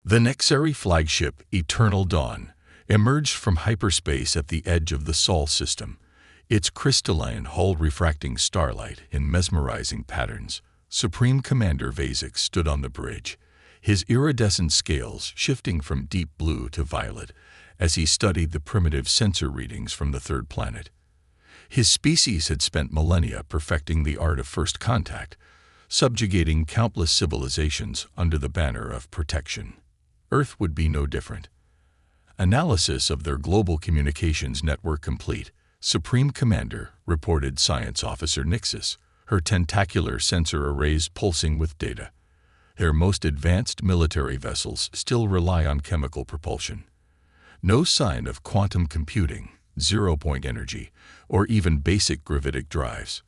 The Nexari flagship, Eternal Dawn, emerged from hyperspace at the edge of the Sol system, its crystalline hull refracting starlight in mesmerizing patterns. Supreme Commander Vazix stood on the bridge, his iridescent scales shifting from deep blue to violet as he studied the primitive sensor readings from the third planet. His species had spent millennia perfecting the art of first contact, subjugating countless civilizations under the banner of protection. Earth would be no different. Analysis of their global communications network complete, Supreme Commander, reported Science Officer Nixus, her tentacular sensor arrays pulsing with data. Their most advanced military vessels still rely on chemical propulsion. No sign of quantum computing, zero-point energy, or even basic gravitic drives.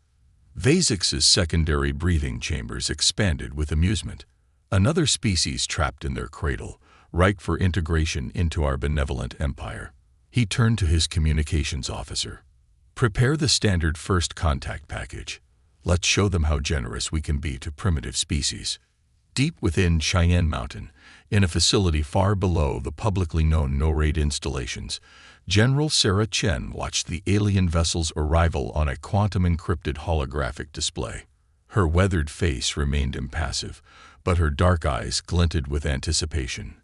Vazix's secondary breathing chambers expanded with amusement. Another species trapped in their cradle, ripe for integration into our benevolent empire. He turned to his communications officer. Prepare the standard first contact package. Let's show them how generous we can be to primitive species. Deep within Cheyenne Mountain, in a facility far below the publicly known no-raid installations, General Sarah Chen watched the alien vessel's arrival on a quantum-encrypted holographic display. Her weathered face remained impassive, but her dark eyes glinted with anticipation.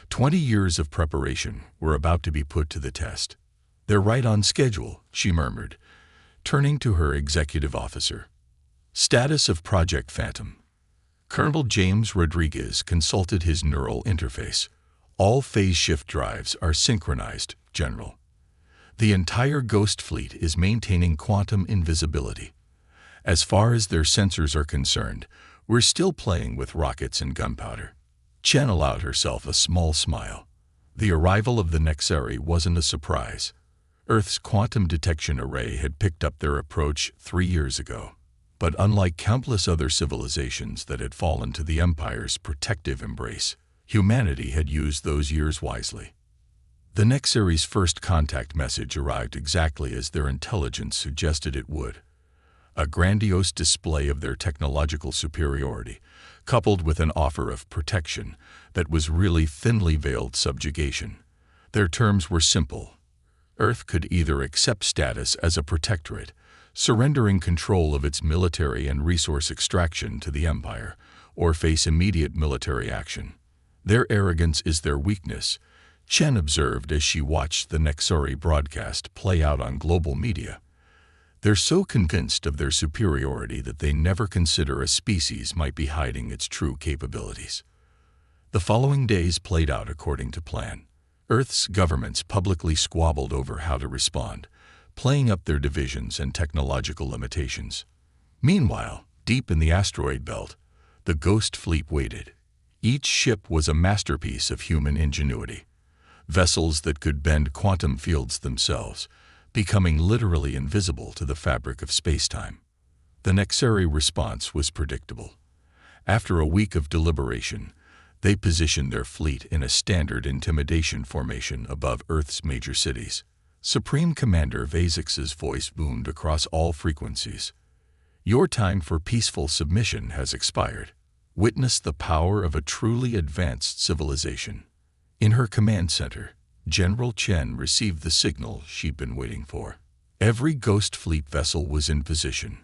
20 years of preparation were about to be put to the test. They're right on schedule, she murmured, turning to her executive officer. Status of Project Phantom. Colonel James Rodriguez consulted his neural interface. All phase shift drives are synchronized, General. The entire Ghost fleet is maintaining quantum invisibility. As far as their sensors are concerned, we're still playing with rockets and gunpowder. Chen allowed herself a small smile. The arrival of the Nexari wasn't a surprise. Earth's quantum detection array had picked up their approach 3 years ago. But unlike countless other civilizations that had fallen to the Empire's protective embrace, humanity had used those years wisely. The Nexari's first contact message arrived exactly as their intelligence suggested it would. A grandiose display of their technological superiority, coupled with an offer of protection that was really thinly veiled subjugation. Their terms were simple. Earth could either accept status as a protectorate, surrendering control of its military and resource extraction to the Empire, or face immediate military action. Their arrogance is their weakness, Chen observed as she watched the Nexari broadcast play out on global media. They're so convinced of their superiority that they never consider a species might be hiding its true capabilities. The following days played out according to plan. Earth's governments publicly squabbled over how to respond, playing up their divisions and technological limitations. Meanwhile, deep in the asteroid belt, the Ghost fleet waited. Each ship was a masterpiece of human ingenuity. Vessels that could bend quantum fields themselves, becoming literally invisible to the fabric of spacetime. The Nexari response was predictable. After a week of deliberation, they positioned their fleet in a standard intimidation formation above Earth's major cities. Supreme Commander Vazix's voice boomed across all frequencies. Your time for peaceful submission has expired. Witness the power of a truly advanced civilization. In her command center, General Chen received the signal she'd been waiting for. Every Ghost fleet vessel was in position,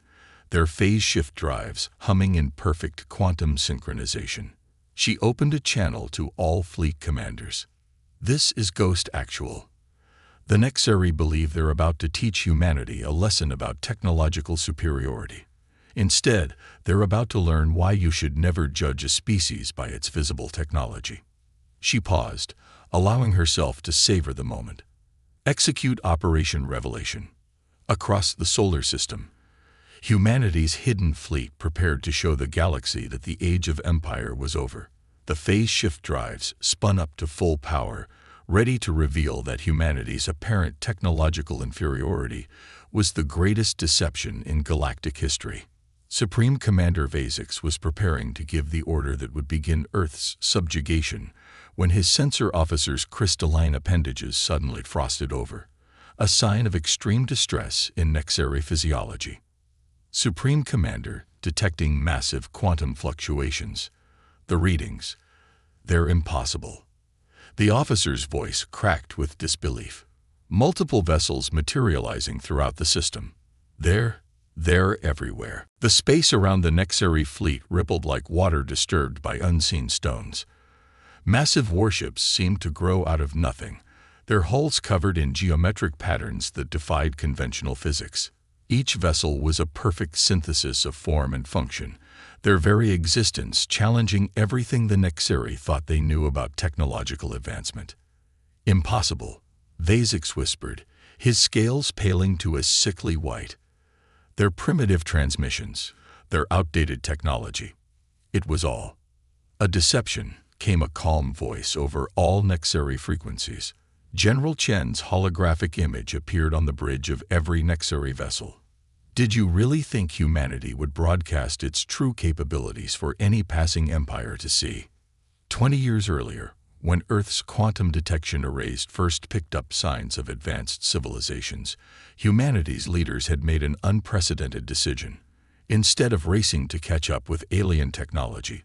their phase shift drives humming in perfect quantum synchronization. She opened a channel to all fleet commanders. This is Ghost Actual. The Nexari believe they're about to teach humanity a lesson about technological superiority. Instead, they're about to learn why you should never judge a species by its visible technology. She paused, allowing herself to savor the moment. Execute Operation Revelation. Across the solar system, humanity's hidden fleet prepared to show the galaxy that the age of empire was over. The phase shift drives spun up to full power, ready to reveal that humanity's apparent technological inferiority was the greatest deception in galactic history. Supreme Commander Vazix was preparing to give the order that would begin Earth's subjugation when his sensor officer's crystalline appendages suddenly frosted over, a sign of extreme distress in Nexari physiology. Supreme Commander, detecting massive quantum fluctuations. The readings. They're impossible. The officer's voice cracked with disbelief. Multiple vessels materializing throughout the system. They're everywhere. The space around the Nexari fleet rippled like water disturbed by unseen stones. Massive warships seemed to grow out of nothing, their hulls covered in geometric patterns that defied conventional physics. Each vessel was a perfect synthesis of form and function, their very existence challenging everything the Nexari thought they knew about technological advancement. Impossible, Vasix whispered, his scales paling to a sickly white. Their primitive transmissions, their outdated technology. It was all a deception, came a calm voice over all Nexari frequencies. General Chen's holographic image appeared on the bridge of every Nexari vessel. Did you really think humanity would broadcast its true capabilities for any passing empire to see? 20 years earlier, when Earth's quantum detection arrays first picked up signs of advanced civilizations, humanity's leaders had made an unprecedented decision. Instead of racing to catch up with alien technology,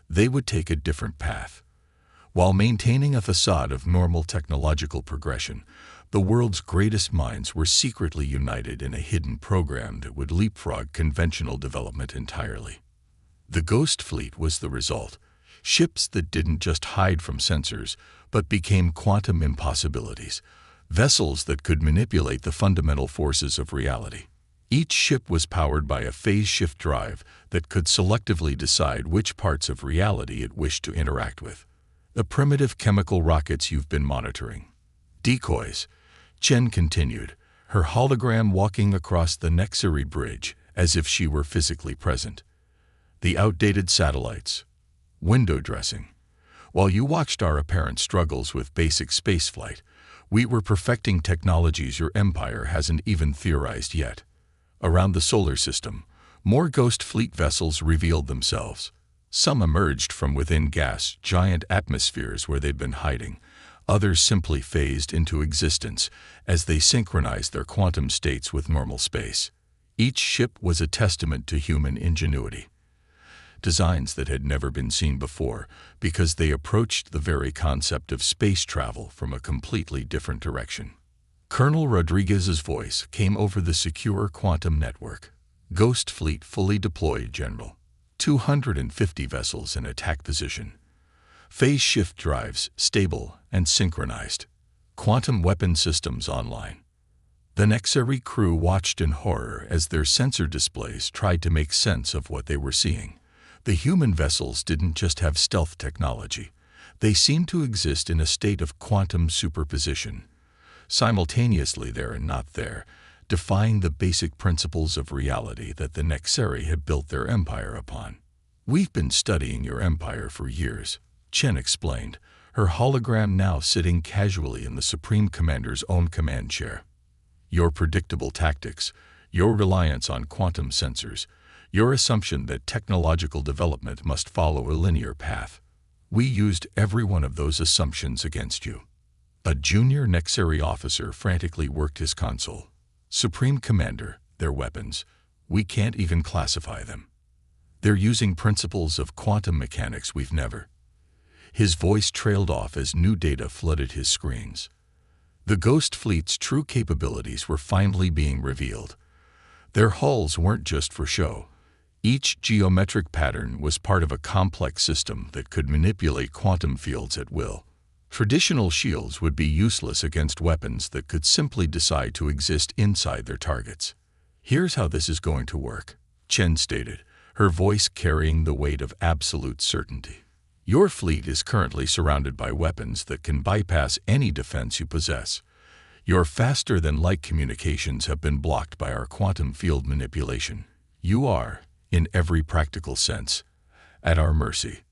they would take a different path. While maintaining a facade of normal technological progression, the world's greatest minds were secretly united in a hidden program that would leapfrog conventional development entirely. The Ghost Fleet was the result. Ships that didn't just hide from sensors, but became quantum impossibilities. Vessels that could manipulate the fundamental forces of reality. Each ship was powered by a phase shift drive that could selectively decide which parts of reality it wished to interact with. The primitive chemical rockets you've been monitoring. Decoys, Chen continued, her hologram walking across the Nexari bridge as if she were physically present. The outdated satellites. Window dressing. While you watched our apparent struggles with basic spaceflight, we were perfecting technologies your empire hasn't even theorized yet. Around the solar system, more Ghost Fleet vessels revealed themselves. Some emerged from within giant atmospheres where they'd been hiding. Others simply phased into existence as they synchronized their quantum states with normal space. Each ship was a testament to human ingenuity. Designs that had never been seen before because they approached the very concept of space travel from a completely different direction. Colonel Rodriguez's voice came over the secure quantum network. Ghost Fleet fully deployed, General. 250 vessels in attack position. Phase shift drives stable and synchronized. Quantum weapon systems online. The Nexari crew watched in horror as their sensor displays tried to make sense of what they were seeing. The human vessels didn't just have stealth technology. They seemed to exist in a state of quantum superposition. Simultaneously there and not there, defying the basic principles of reality that the Nexari had built their empire upon. We've been studying your empire for years, Chen explained, her hologram now sitting casually in the Supreme Commander's own command chair. Your predictable tactics, your reliance on quantum sensors, your assumption that technological development must follow a linear path. We used every one of those assumptions against you. A junior Nexari officer frantically worked his console. Supreme Commander, their weapons, we can't even classify them. They're using principles of quantum mechanics we've never. His voice trailed off as new data flooded his screens. The Ghost Fleet's true capabilities were finally being revealed. Their hulls weren't just for show. Each geometric pattern was part of a complex system that could manipulate quantum fields at will. Traditional shields would be useless against weapons that could simply decide to exist inside their targets. Here's how this is going to work, Chen stated, her voice carrying the weight of absolute certainty. Your fleet is currently surrounded by weapons that can bypass any defense you possess. Your faster-than-light communications have been blocked by our quantum field manipulation. You are, in every practical sense, at our mercy.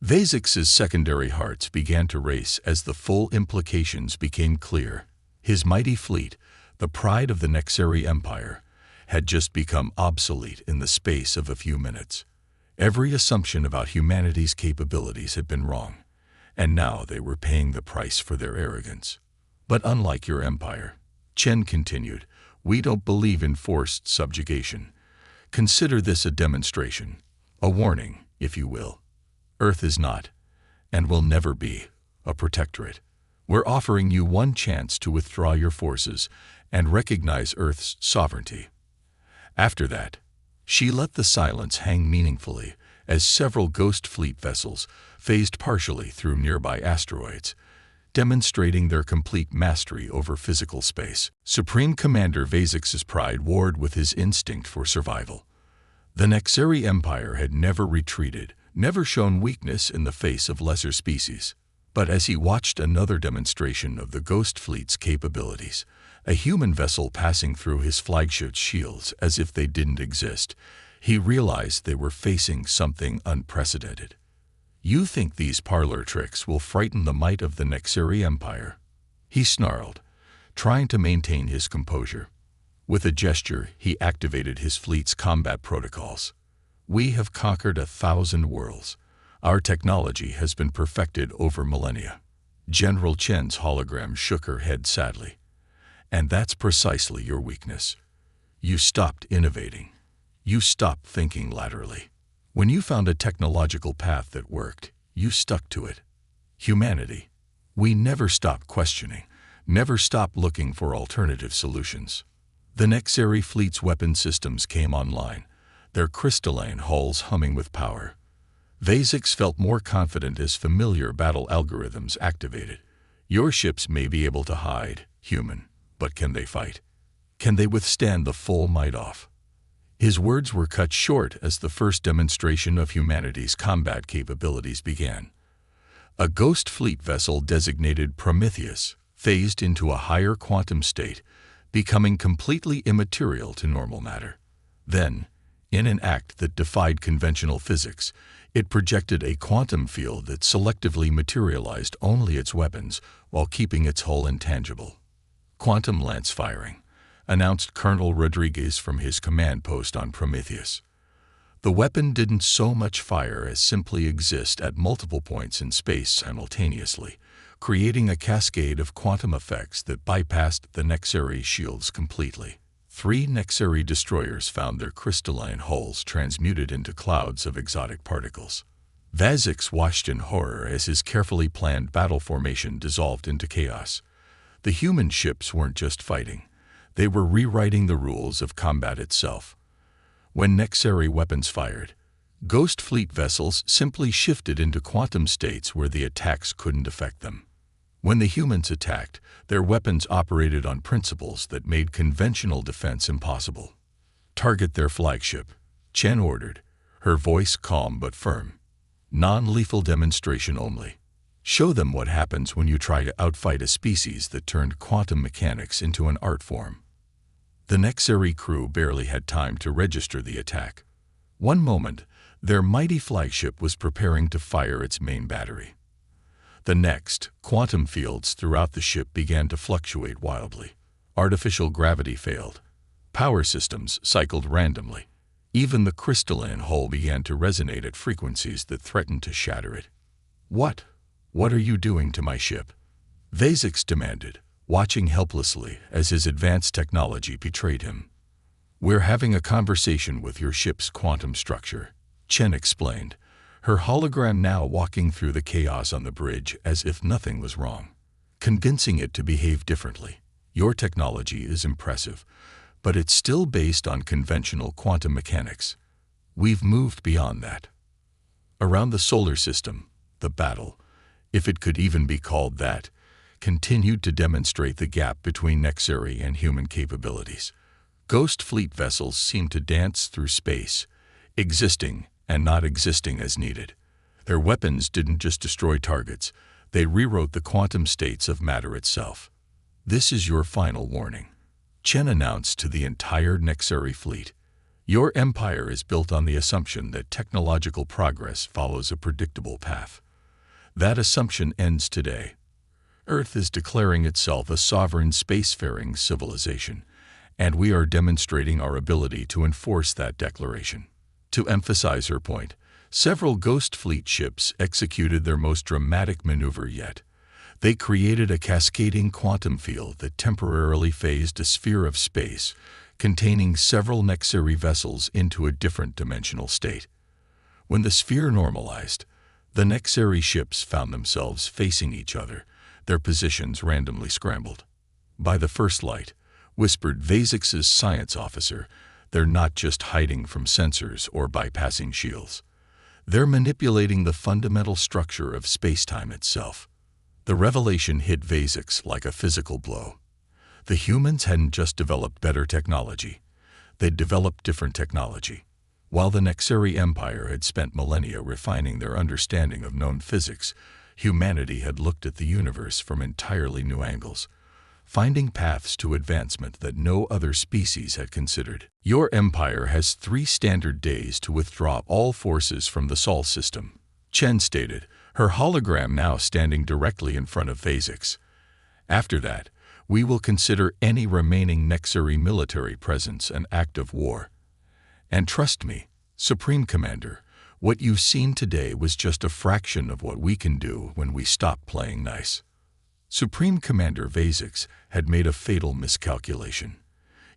Vasix's secondary hearts began to race as the full implications became clear. His mighty fleet, the pride of the Nexari Empire, had just become obsolete in the space of a few minutes. Every assumption about humanity's capabilities had been wrong, and now they were paying the price for their arrogance. But unlike your empire, Chen continued, we don't believe in forced subjugation. Consider this a demonstration, a warning, if you will. Earth is not, and will never be, a protectorate. We're offering you one chance to withdraw your forces and recognize Earth's sovereignty. After that, she let the silence hang meaningfully as several Ghost Fleet vessels phased partially through nearby asteroids, demonstrating their complete mastery over physical space. Supreme Commander Vazix's pride warred with his instinct for survival. The Nexeri Empire had never retreated, never shown weakness in the face of lesser species. But as he watched another demonstration of the Ghost Fleet's capabilities, a human vessel passing through his flagship's shields as if they didn't exist, he realized they were facing something unprecedented. "You think these parlor tricks will frighten the might of the Nexeri Empire?" he snarled, trying to maintain his composure. With a gesture, he activated his fleet's combat protocols. "We have conquered 1,000 worlds. Our technology has been perfected over millennia." General Chen's hologram shook her head sadly. "And that's precisely your weakness. You stopped innovating. You stopped thinking laterally. When you found a technological path that worked, you stuck to it. Humanity, we never stopped questioning, never stopped looking for alternative solutions." The Nexeri fleet's weapon systems came online, their crystalline hulls humming with power. Vazix felt more confident as familiar battle algorithms activated. "Your ships may be able to hide, human, but can they fight? Can they withstand the full might-off?" His words were cut short as the first demonstration of humanity's combat capabilities began. A Ghost Fleet vessel designated Prometheus phased into a higher quantum state, becoming completely immaterial to normal matter. Then, in an act that defied conventional physics, it projected a quantum field that selectively materialized only its weapons while keeping its hull intangible. "Quantum lance firing," announced Colonel Rodriguez from his command post on Prometheus. The weapon didn't so much fire as simply exist at multiple points in space simultaneously, creating a cascade of quantum effects that bypassed the Nexeri shields completely. 3 Nexeri destroyers found their crystalline hulls transmuted into clouds of exotic particles. Vazix watched in horror as his carefully planned battle formation dissolved into chaos. The human ships weren't just fighting. They were rewriting the rules of combat itself. When Nexeri weapons fired, Ghost Fleet vessels simply shifted into quantum states where the attacks couldn't affect them. When the humans attacked, their weapons operated on principles that made conventional defense impossible. "Target their flagship," Chen ordered, her voice calm but firm. "Non-lethal demonstration only. Show them what happens when you try to outfight a species that turned quantum mechanics into an art form." The Nexeri crew barely had time to register the attack. One moment, their mighty flagship was preparing to fire its main battery. The next, quantum fields throughout the ship began to fluctuate wildly. Artificial gravity failed. Power systems cycled randomly. Even the crystalline hull began to resonate at frequencies that threatened to shatter it. What are you doing to my ship?" Vazix demanded, watching helplessly as his advanced technology betrayed him. "We're having a conversation with your ship's quantum structure," Chen explained, her hologram now walking through the chaos on the bridge as if nothing was wrong, convincing it to behave differently. "Your technology is impressive, but it's still based on conventional quantum mechanics. We've moved beyond that." Around the solar system, the battle, if it could even be called that, continued to demonstrate the gap between Nexeri and human capabilities. Ghost Fleet vessels seemed to dance through space, existing and not existing as needed. Their weapons didn't just destroy targets, they rewrote the quantum states of matter itself. "This is your final warning," Chen announced to the entire Nexeri fleet. "Your empire is built on the assumption that technological progress follows a predictable path. That assumption ends today. Earth is declaring itself a sovereign spacefaring civilization, and we are demonstrating our ability to enforce that declaration." To emphasize her point, several Ghost Fleet ships executed their most dramatic maneuver yet. They created a cascading quantum field that temporarily phased a sphere of space, containing several Nexeri vessels into a different dimensional state. When the sphere normalized, The Nexari ships found themselves facing each other, their positions randomly scrambled. "By the first light," whispered Vasix's science officer, "they're not just hiding from sensors or bypassing shields. They're manipulating the fundamental structure of space-time itself." The revelation hit Vasix like a physical blow. The humans hadn't just developed better technology. They'd developed different technology. While the Nexari Empire had spent millennia refining their understanding of known physics, humanity had looked at the universe from entirely new angles, finding paths to advancement that no other species had considered. "Your empire has 3 standard days to withdraw all forces from the Sol system," Chen stated, her hologram now standing directly in front of Vasix. "After that, we will consider any remaining Nexari military presence an act of war. And trust me, Supreme Commander, what you've seen today was just a fraction of what we can do when we stop playing nice." Supreme Commander Vasix had made a fatal miscalculation.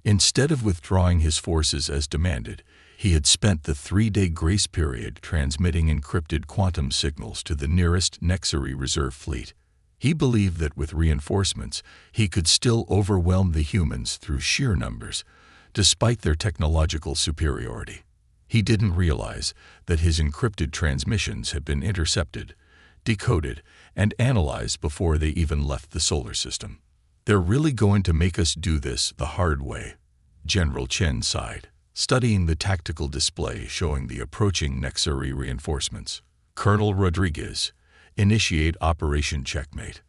Instead of withdrawing his forces as demanded, he had spent the 3-day grace period transmitting encrypted quantum signals to the nearest Nexari reserve fleet. He believed that with reinforcements, he could still overwhelm the humans through sheer numbers, despite their technological superiority. He didn't realize that his encrypted transmissions had been intercepted, decoded, and analyzed before they even left the solar system. "They're really going to make us do this the hard way," General Chen sighed, studying the tactical display showing the approaching Nexari reinforcements. "Colonel Rodriguez, initiate Operation Checkmate."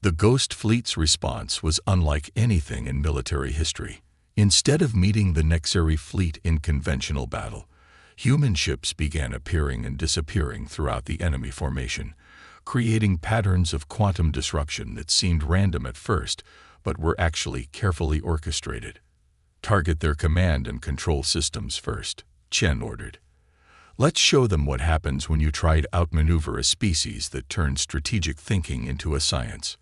The Ghost Fleet's response was unlike anything in military history. Instead of meeting the Nexari fleet in conventional battle, human ships began appearing and disappearing throughout the enemy formation, creating patterns of quantum disruption that seemed random at first, but were actually carefully orchestrated. "Target their command and control systems first," Chen ordered. "Let's show them what happens when you try to outmaneuver a species that turns strategic thinking into a science."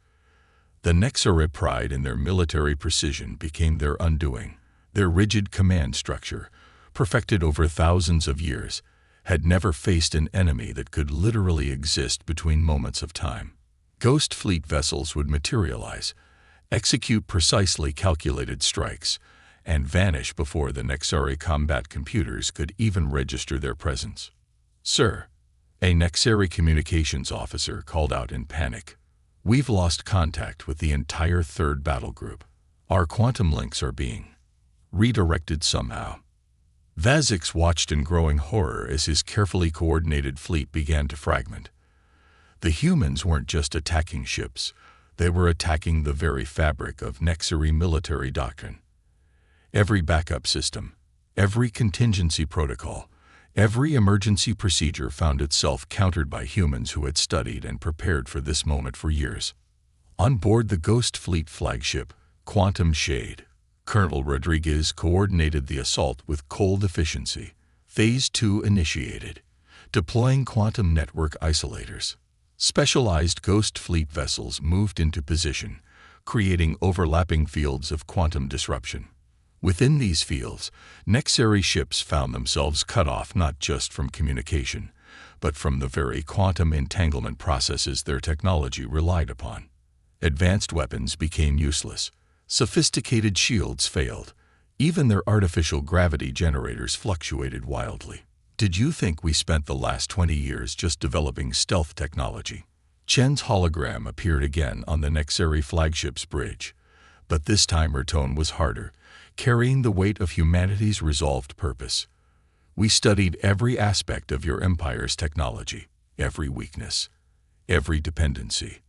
The Nexari pride in their military precision became their undoing. Their rigid command structure, perfected over thousands of years, had never faced an enemy that could literally exist between moments of time. Ghost Fleet vessels would materialize, execute precisely calculated strikes, and vanish before the Nexari combat computers could even register their presence. "Sir," a Nexari communications officer called out in panic, "we've lost contact with the entire 3rd battle group. Our quantum links are being redirected somehow." Vasix watched in growing horror as his carefully coordinated fleet began to fragment. The humans weren't just attacking ships, they were attacking the very fabric of Nexari military doctrine. Every backup system, every contingency protocol, every emergency procedure found itself countered by humans who had studied and prepared for this moment for years. On board the Ghost Fleet flagship, Quantum Shade, Colonel Rodriguez coordinated the assault with cold efficiency. Phase 2 initiated, deploying quantum network isolators. Specialized Ghost Fleet vessels moved into position, creating overlapping fields of quantum disruption. Within these fields, Nexari ships found themselves cut off not just from communication, but from the very quantum entanglement processes their technology relied upon. Advanced weapons became useless. Sophisticated shields failed. Even their artificial gravity generators fluctuated wildly. "Did you think we spent the last 20 years just developing stealth technology?" Chen's hologram appeared again on the Nexari flagship's bridge, but this time her tone was harder, carrying the weight of humanity's resolved purpose. "We studied every aspect of your empire's technology, every weakness, every dependency,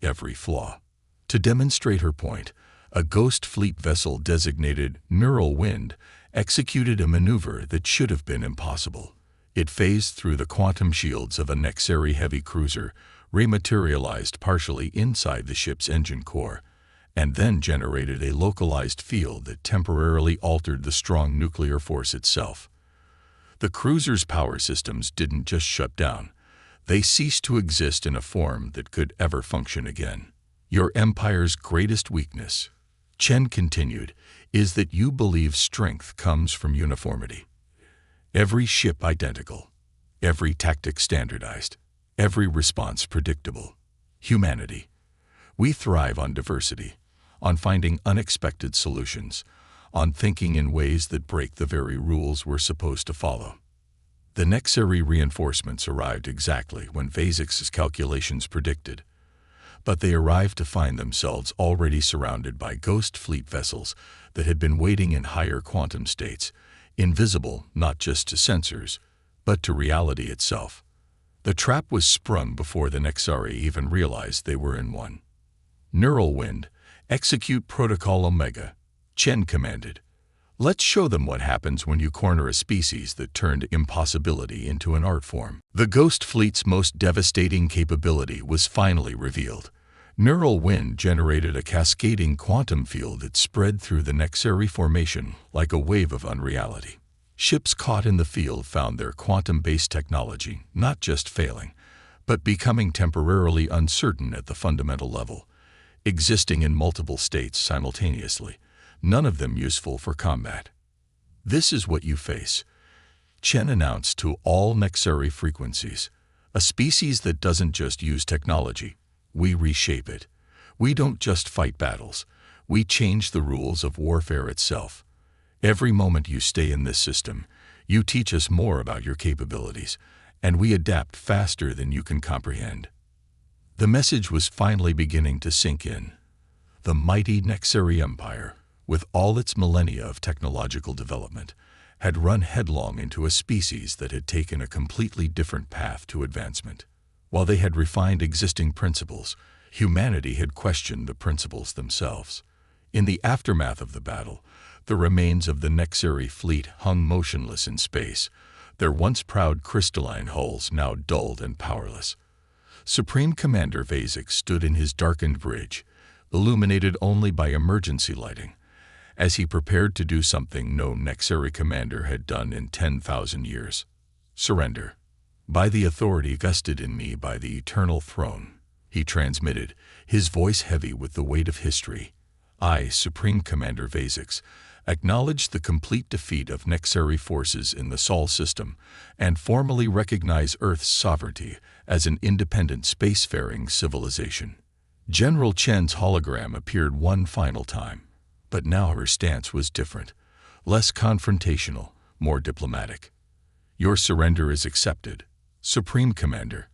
every flaw." To demonstrate her point, a Ghost Fleet vessel designated Neural Wind executed a maneuver that should have been impossible. It phased through the quantum shields of a Nexari heavy cruiser, rematerialized partially inside the ship's engine core, and then generated a localized field that temporarily altered the strong nuclear force itself. The cruiser's power systems didn't just shut down. They ceased to exist in a form that could ever function again. "Your empire's greatest weakness," Chen continued, "is that you believe strength comes from uniformity. Every ship identical, every tactic standardized, every response predictable. Humanity. We thrive on diversity, on finding unexpected solutions, on thinking in ways that break the very rules we're supposed to follow. The necessary reinforcements arrived exactly when Vazix's calculations predicted, but they arrived to find themselves already surrounded by ghost fleet vessels that had been waiting in higher quantum states, invisible not just to sensors, but to reality itself. The trap was sprung before the Nexari even realized they were in one. Neural Wind, execute Protocol Omega, Chen commanded. Let's show them what happens when you corner a species that turned impossibility into an art form. The Ghost Fleet's most devastating capability was finally revealed. Neural Wind generated a cascading quantum field that spread through the Nexari formation like a wave of unreality. Ships caught in the field found their quantum-based technology not just failing, but becoming temporarily uncertain at the fundamental level, existing in multiple states simultaneously, none of them useful for combat. This is what you face, Chen announced to all Nexari frequencies. A species that doesn't just use technology, we reshape it. We don't just fight battles, we change the rules of warfare itself. Every moment you stay in this system, you teach us more about your capabilities, and we adapt faster than you can comprehend. The message was finally beginning to sink in. The mighty Nexari Empire, with all its millennia of technological development, had run headlong into a species that had taken a completely different path to advancement. While they had refined existing principles, humanity had questioned the principles themselves. In the aftermath of the battle, the remains of the Nexari fleet hung motionless in space, their once proud crystalline hulls now dulled and powerless. Supreme Commander Vazix stood in his darkened bridge, illuminated only by emergency lighting, as he prepared to do something no Nexari commander had done in 10,000 years. Surrender. By the authority vested in me by the Eternal Throne, he transmitted, his voice heavy with the weight of history. I, Supreme Commander Vazix, acknowledge the complete defeat of Nexari forces in the Sol system and formally recognize Earth's sovereignty as an independent spacefaring civilization. General Chen's hologram appeared one final time, but now her stance was different, less confrontational, more diplomatic. Your surrender is accepted, Supreme Commander.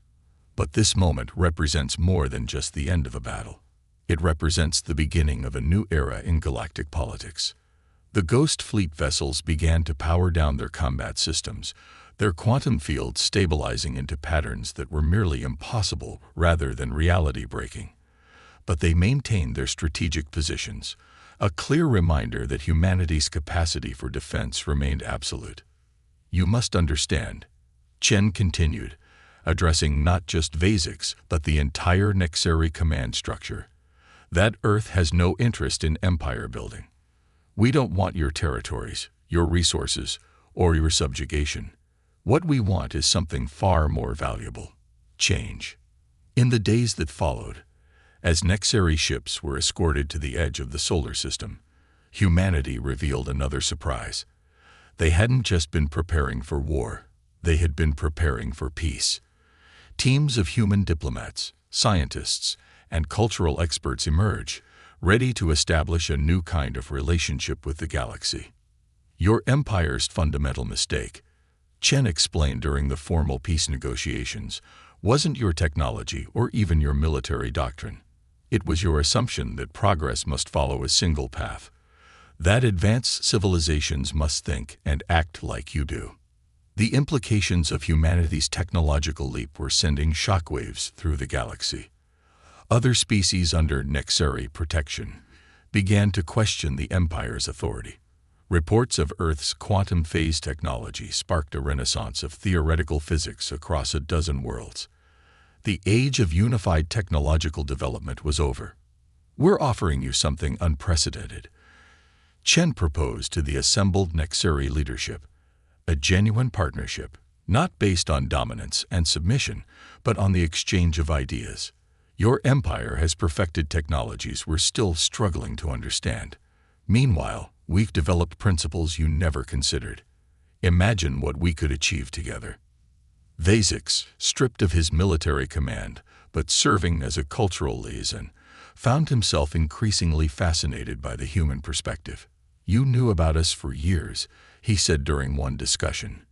But this moment represents more than just the end of a battle. It represents the beginning of a new era in galactic politics. The Ghost Fleet vessels began to power down their combat systems, their quantum fields stabilizing into patterns that were merely impossible rather than reality-breaking. But they maintained their strategic positions, a clear reminder that humanity's capacity for defense remained absolute. You must understand, Chen continued, addressing not just Vazix but the entire Nexari command structure, that Earth has no interest in empire building. We don't want your territories, your resources, or your subjugation. What we want is something far more valuable: change. In the days that followed, as Nexari ships were escorted to the edge of the solar system, humanity revealed another surprise. They hadn't just been preparing for war, they had been preparing for peace. Teams of human diplomats, scientists, and cultural experts emerge, ready to establish a new kind of relationship with the galaxy. Your empire's fundamental mistake, Chen explained during the formal peace negotiations, wasn't your technology or even your military doctrine. It was your assumption that progress must follow a single path, that advanced civilizations must think and act like you do. The implications of humanity's technological leap were sending shockwaves through the galaxy. Other species under Nexari protection began to question the Empire's authority. Reports of Earth's quantum phase technology sparked a renaissance of theoretical physics across a dozen worlds. The age of unified technological development was over. We're offering you something unprecedented, Chen proposed to the assembled Nexari leadership, a genuine partnership, not based on dominance and submission, but on the exchange of ideas. Your empire has perfected technologies we're still struggling to understand. Meanwhile, we've developed principles you never considered. Imagine what we could achieve together. Vasix, stripped of his military command, but serving as a cultural liaison, found himself increasingly fascinated by the human perspective. "You knew about us for years," he said during one discussion.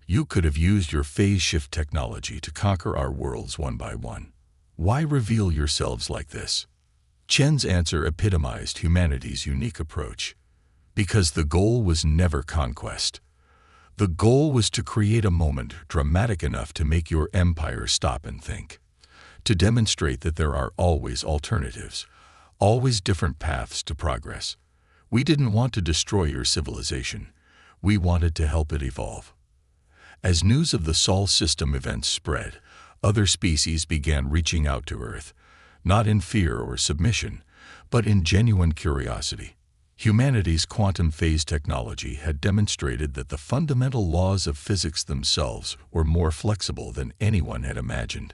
"You could have used your phase shift technology to conquer our worlds one by one. Why reveal yourselves like this?" Chen's answer epitomized humanity's unique approach. Because the goal was never conquest. The goal was to create a moment dramatic enough to make your empire stop and think. To demonstrate that there are always alternatives, always different paths to progress. We didn't want to destroy your civilization. We wanted to help it evolve. As news of the Sol system events spread, other species began reaching out to Earth, not in fear or submission, but in genuine curiosity. Humanity's quantum phase technology had demonstrated that the fundamental laws of physics themselves were more flexible than anyone had imagined.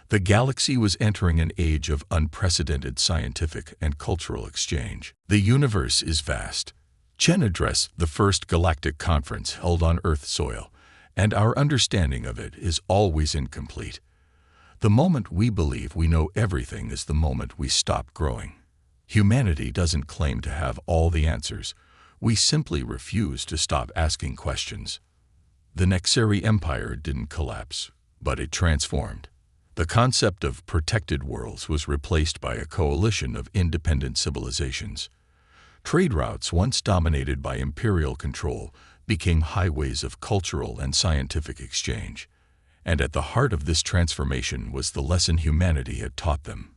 The galaxy was entering an age of unprecedented scientific and cultural exchange. The universe is vast. Chen addressed the first galactic conference held on Earth soil, and our understanding of it is always incomplete. The moment we believe we know everything is the moment we stop growing. Humanity doesn't claim to have all the answers. We simply refuse to stop asking questions. The Nexeri Empire didn't collapse, but it transformed. The concept of protected worlds was replaced by a coalition of independent civilizations. Trade routes once dominated by imperial control became highways of cultural and scientific exchange. And at the heart of this transformation was the lesson humanity had taught them.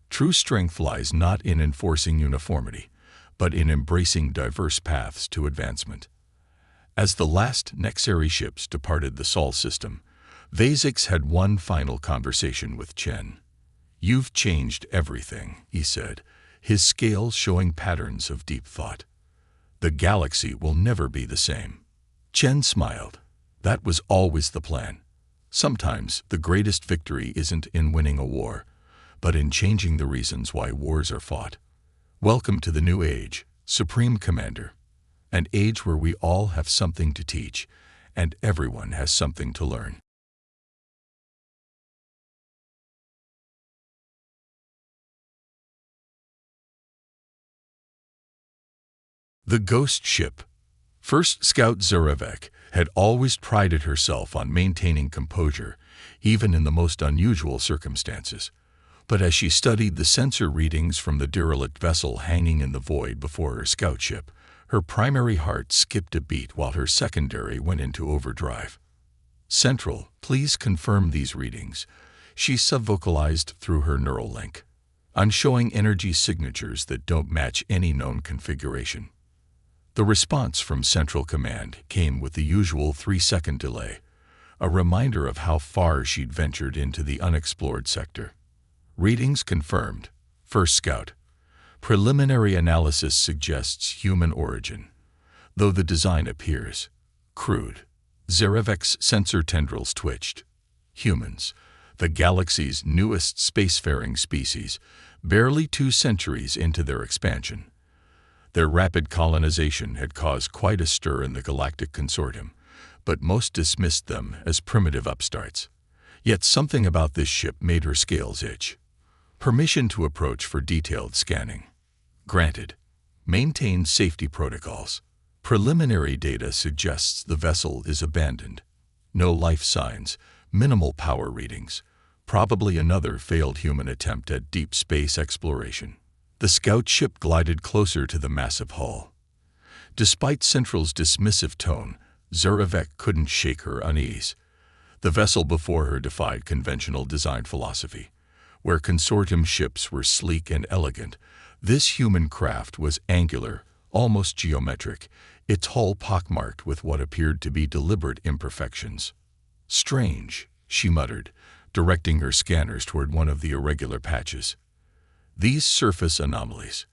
True strength lies not in enforcing uniformity, but in embracing diverse paths to advancement. As the last Nexeri ships departed the Sol system, Vasix had one final conversation with Chen. "You've changed everything," he said, his scales showing patterns of deep thought. "The galaxy will never be the same." Chen smiled. That was always the plan. Sometimes the greatest victory isn't in winning a war, but in changing the reasons why wars are fought. Welcome to the new age, Supreme Commander. An age where we all have something to teach, and everyone has something to learn. The Ghost Ship. First Scout Zarevek had always prided herself on maintaining composure, even in the most unusual circumstances. But as she studied the sensor readings from the derelict vessel hanging in the void before her scout ship, her primary heart skipped a beat while her secondary went into overdrive. "Central, please confirm these readings," she subvocalized through her neural link. "I'm showing energy signatures that don't match any known configuration." The response from Central Command came with the usual 3-second delay, a reminder of how far she'd ventured into the unexplored sector. Readings confirmed. First Scout. Preliminary analysis suggests human origin, though the design appears crude. Zarevek's sensor tendrils twitched. Humans, the galaxy's newest spacefaring species, barely 2 centuries into their expansion. Their rapid colonization had caused quite a stir in the galactic consortium, but most dismissed them as primitive upstarts. Yet something about this ship made her scales itch. Permission to approach for detailed scanning. Granted. Maintain safety protocols. Preliminary data suggests the vessel is abandoned. No life signs, minimal power readings. Probably another failed human attempt at deep space exploration. The scout ship glided closer to the massive hull. Despite Central's dismissive tone, Zarevek couldn't shake her unease. The vessel before her defied conventional design philosophy. Where consortium ships were sleek and elegant, this human craft was angular, almost geometric, its hull pockmarked with what appeared to be deliberate imperfections. "Strange," she muttered, directing her scanners toward one of the irregular patches. "These surface anomalies.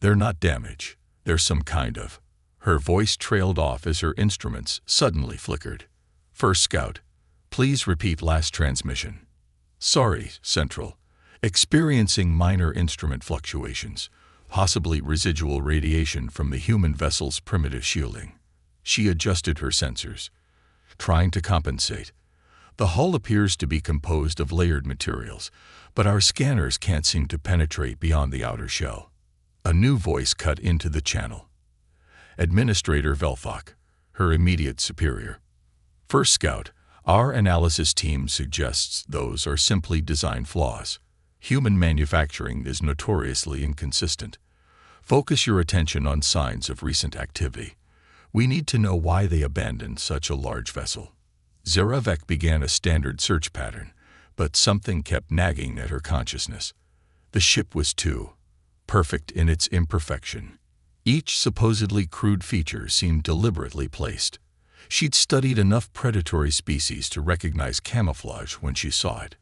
They're not damage. They're some kind of..." Her voice trailed off as her instruments suddenly flickered. First Scout. Please repeat last transmission. Sorry, Central. Experiencing minor instrument fluctuations, possibly residual radiation from the human vessel's primitive shielding. She adjusted her sensors, trying to compensate, The hull appears to be composed of layered materials, but our scanners can't seem to penetrate beyond the outer shell. A new voice cut into the channel. Administrator Velthok, her immediate superior. First Scout, our analysis team suggests those are simply design flaws. Human manufacturing is notoriously inconsistent. Focus your attention on signs of recent activity. We need to know why they abandoned such a large vessel. Zaravek began a standard search pattern, but something kept nagging at her consciousness. The ship was too perfect in its imperfection. Each supposedly crude feature seemed deliberately placed. She'd studied enough predatory species to recognize camouflage when she saw it.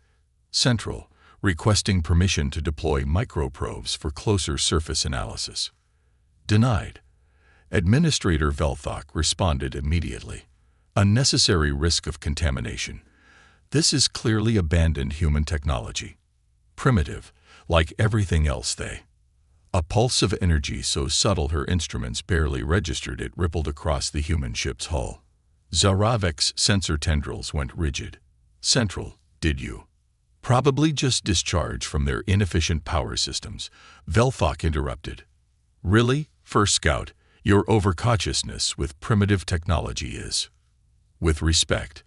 Central, requesting permission to deploy microprobes for closer surface analysis. Denied. Administrator Velthok responded immediately. Unnecessary risk of contamination. This is clearly abandoned human technology. Primitive, like everything else they. A pulse of energy so subtle her instruments barely registered it rippled across the human ship's hull. Zaravek's sensor tendrils went rigid. Central, did you? Probably just discharge from their inefficient power systems, Velthok interrupted. Really, First Scout, your overcautiousness with primitive technology is. With respect.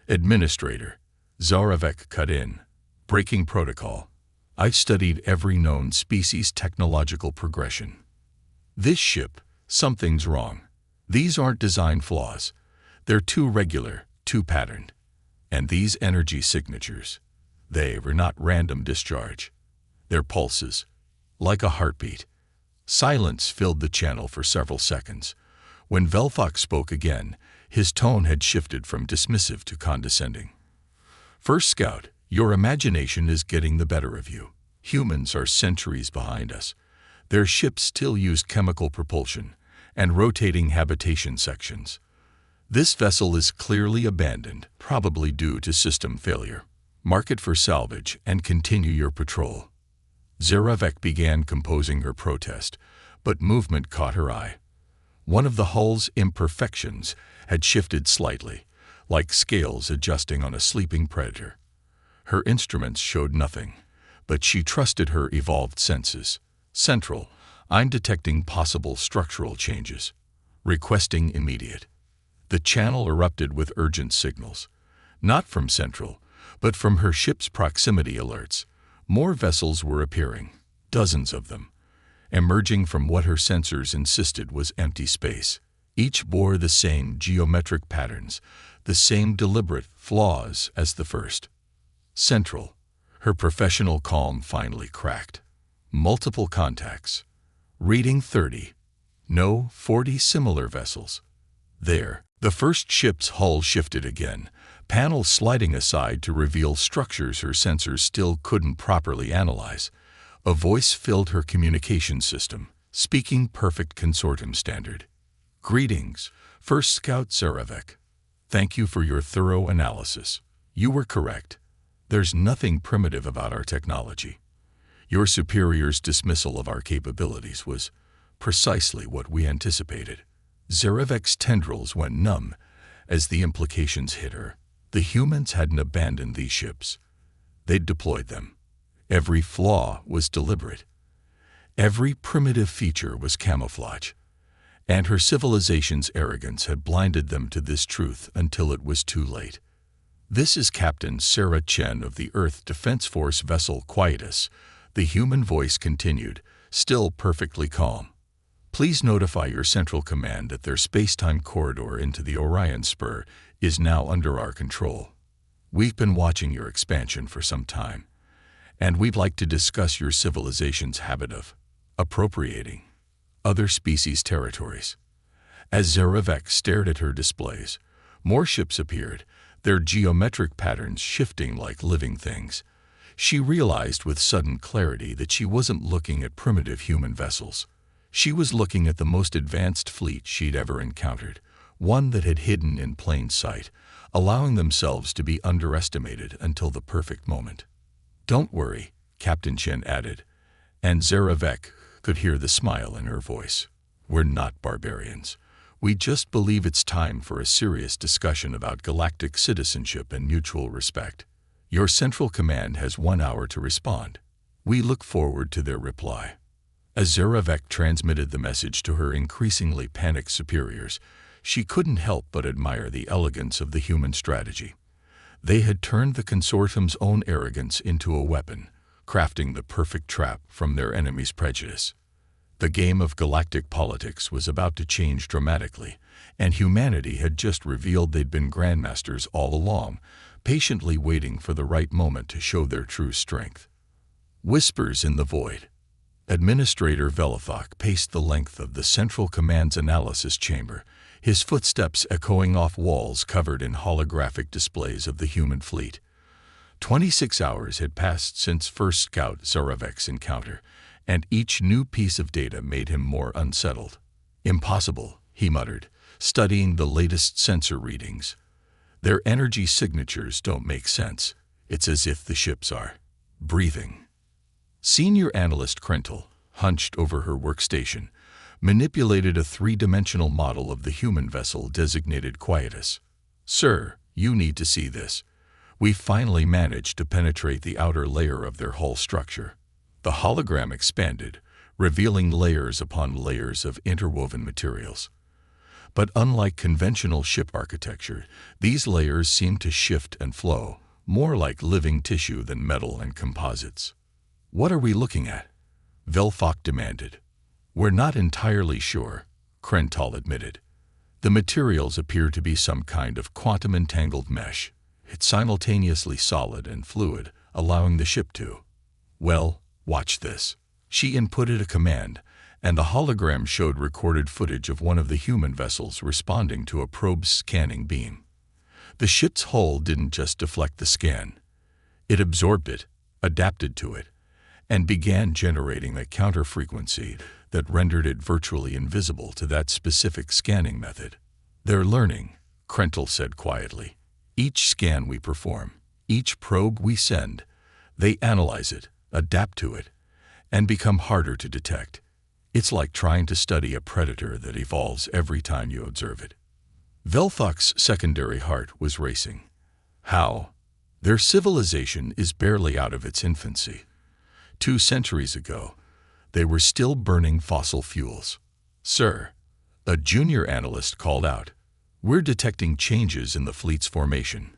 Administrator, Zaravek cut in. Breaking protocol. I've studied every known species' technological progression. This ship, something's wrong. These aren't design flaws. They're too regular, too patterned. And these energy signatures, they were not random discharge. They're pulses, like a heartbeat. Silence filled the channel for several seconds. When Velthok spoke again, his tone had shifted from dismissive to condescending. First Scout, your imagination is getting the better of you. Humans are centuries behind us. Their ships still use chemical propulsion and rotating habitation sections. This vessel is clearly abandoned, probably due to system failure. Mark it for salvage and continue your patrol. Zaravek began composing her protest, but movement caught her eye. One of the hull's imperfections had shifted slightly, like scales adjusting on a sleeping predator. Her instruments showed nothing, but she trusted her evolved senses. Central, I'm detecting possible structural changes. Requesting immediate. The channel erupted with urgent signals. Not from Central, but from her ship's proximity alerts. More vessels were appearing, dozens of them, emerging from what her sensors insisted was empty space. Each bore the same geometric patterns, the same deliberate flaws as the first. Central, her professional calm finally cracked. Multiple contacts. Reading 30. No, 40 similar vessels. There, the first ship's hull shifted again, panels sliding aside to reveal structures her sensors still couldn't properly analyze. A voice filled her communication system, speaking perfect consortium standard. Greetings, First Scout Zaravek. Thank you for your thorough analysis. You were correct. There's nothing primitive about our technology. Your superior's dismissal of our capabilities was precisely what we anticipated. Zaravek's tendrils went numb as the implications hit her. The humans hadn't abandoned these ships. They'd deployed them. Every flaw was deliberate. Every primitive feature was camouflage. And her civilization's arrogance had blinded them to this truth until it was too late. This is Captain Sarah Chen of the Earth Defense Force vessel Quietus, the human voice continued, still perfectly calm. Please notify your central command that their space-time corridor into the Orion Spur is now under our control. We've been watching your expansion for some time, and we'd like to discuss your civilization's habit of appropriating other species' territories. As Zaravek stared at her displays, more ships appeared, their geometric patterns shifting like living things. She realized with sudden clarity that she wasn't looking at primitive human vessels. She was looking at the most advanced fleet she'd ever encountered, one that had hidden in plain sight, allowing themselves to be underestimated until the perfect moment. Don't worry, Captain Chen added, and Zaravek could hear the smile in her voice. We're not barbarians. We just believe it's time for a serious discussion about galactic citizenship and mutual respect. Your Central Command has 1 hour to respond. We look forward to their reply." As Zarevek transmitted the message to her increasingly panicked superiors, she couldn't help but admire the elegance of the human strategy. They had turned the consortium's own arrogance into a weapon, crafting the perfect trap from their enemy's prejudice. The game of galactic politics was about to change dramatically, and humanity had just revealed they'd been grandmasters all along, patiently waiting for the right moment to show their true strength. Whispers in the void. Administrator Velithok paced the length of the Central Command's analysis chamber, his footsteps echoing off walls covered in holographic displays of the human fleet. 26 hours had passed since First Scout Zarevek's encounter, and each new piece of data made him more unsettled. "Impossible," he muttered, studying the latest sensor readings. "Their energy signatures don't make sense. It's as if the ships are breathing." Senior Analyst Krentel, hunched over her workstation, manipulated a three-dimensional model of the human vessel designated Quietus. "Sir, you need to see this. We finally managed to penetrate the outer layer of their hull structure." The hologram expanded, revealing layers upon layers of interwoven materials. But unlike conventional ship architecture, these layers seemed to shift and flow, more like living tissue than metal and composites. "What are we looking at?" Velithok demanded. "We're not entirely sure," Krental admitted. "The materials appear to be some kind of quantum-entangled mesh. It's simultaneously solid and fluid, allowing the ship to—" "Well, watch this." She inputted a command, and the hologram showed recorded footage of one of the human vessels responding to a probe's scanning beam. The ship's hull didn't just deflect the scan. It absorbed it, adapted to it, and began generating a counter-frequency that rendered it virtually invisible to that specific scanning method. "They're learning," Krental said quietly. "Each scan we perform, each probe we send, they analyze it, adapt to it, and become harder to detect. It's like trying to study a predator that evolves every time you observe it." Velithok's secondary heart was racing. How? Their civilization is barely out of its infancy. 2 centuries ago, they were still burning fossil fuels. "Sir," a junior analyst called out, "we're detecting changes in the fleet's formation."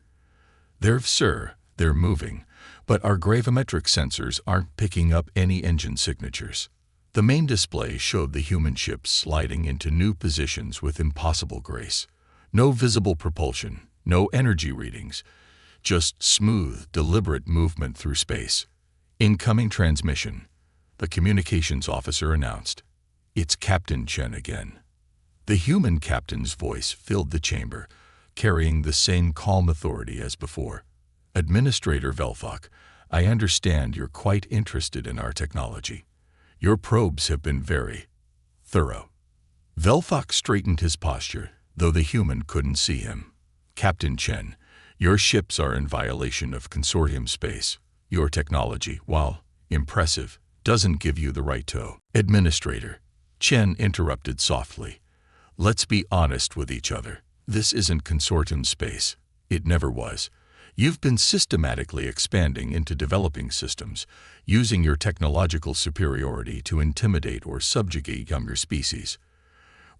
Sir, they're moving, but our gravimetric sensors aren't picking up any engine signatures." The main display showed the human ships sliding into new positions with impossible grace. No visible propulsion, no energy readings, just smooth, deliberate movement through space. "Incoming transmission," the communications officer announced. "It's Captain Chen again." The human captain's voice filled the chamber, carrying the same calm authority as before. "Administrator Velithok, I understand you're quite interested in our technology. Your probes have been very thorough." Velithok straightened his posture, though the human couldn't see him. "Captain Chen, your ships are in violation of consortium space. Your technology, while impressive, doesn't give you the right to—" "Administrator," Chen interrupted softly, "let's be honest with each other. This isn't consortium space. It never was. You've been systematically expanding into developing systems, using your technological superiority to intimidate or subjugate younger species.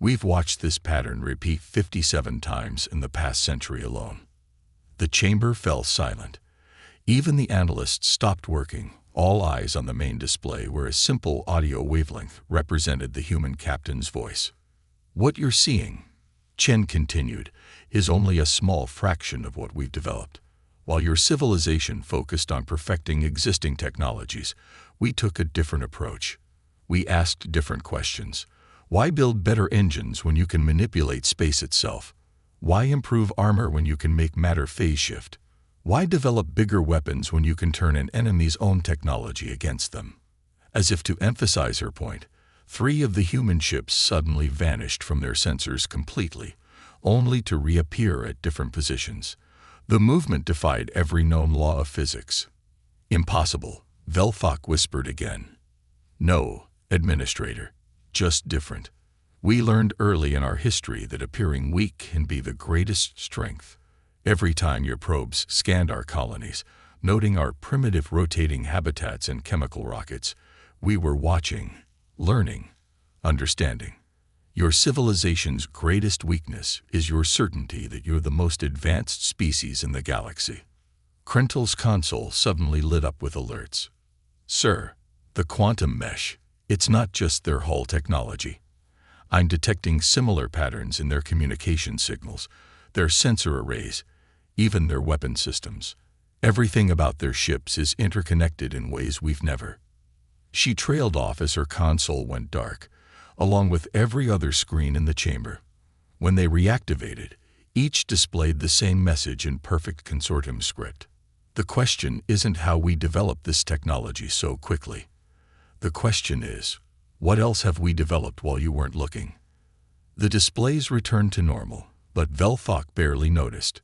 We've watched this pattern repeat 57 times in the past century alone." The chamber fell silent. Even the analysts stopped working, all eyes on the main display where a simple audio wavelength represented the human captain's voice. "What you're seeing," Chen continued, "is only a small fraction of what we've developed. While your civilization focused on perfecting existing technologies, we took a different approach. We asked different questions. Why build better engines when you can manipulate space itself? Why improve armor when you can make matter phase shift? Why develop bigger weapons when you can turn an enemy's own technology against them?" As if to emphasize her point, 3 of the human ships suddenly vanished from their sensors completely, only to reappear at different positions. The movement defied every known law of physics. "Impossible," Velithok whispered again. "No, Administrator, just different. We learned early in our history that appearing weak can be the greatest strength. Every time your probes scanned our colonies, noting our primitive rotating habitats and chemical rockets, we were watching, learning, understanding. Your civilization's greatest weakness is your certainty that you're the most advanced species in the galaxy. Krentel's console suddenly lit up with alerts. Sir, the quantum mesh, it's not just their hull technology. I'm detecting similar patterns in their communication signals, their sensor arrays, even their weapon systems. Everything about their ships is interconnected in ways we've never. She trailed off as her console went dark, along with every other screen in the chamber. When they reactivated, each displayed the same message in perfect consortium script. The question isn't how we developed this technology so quickly. The question is, what else have we developed while you weren't looking? The displays returned to normal, but Velthok barely noticed.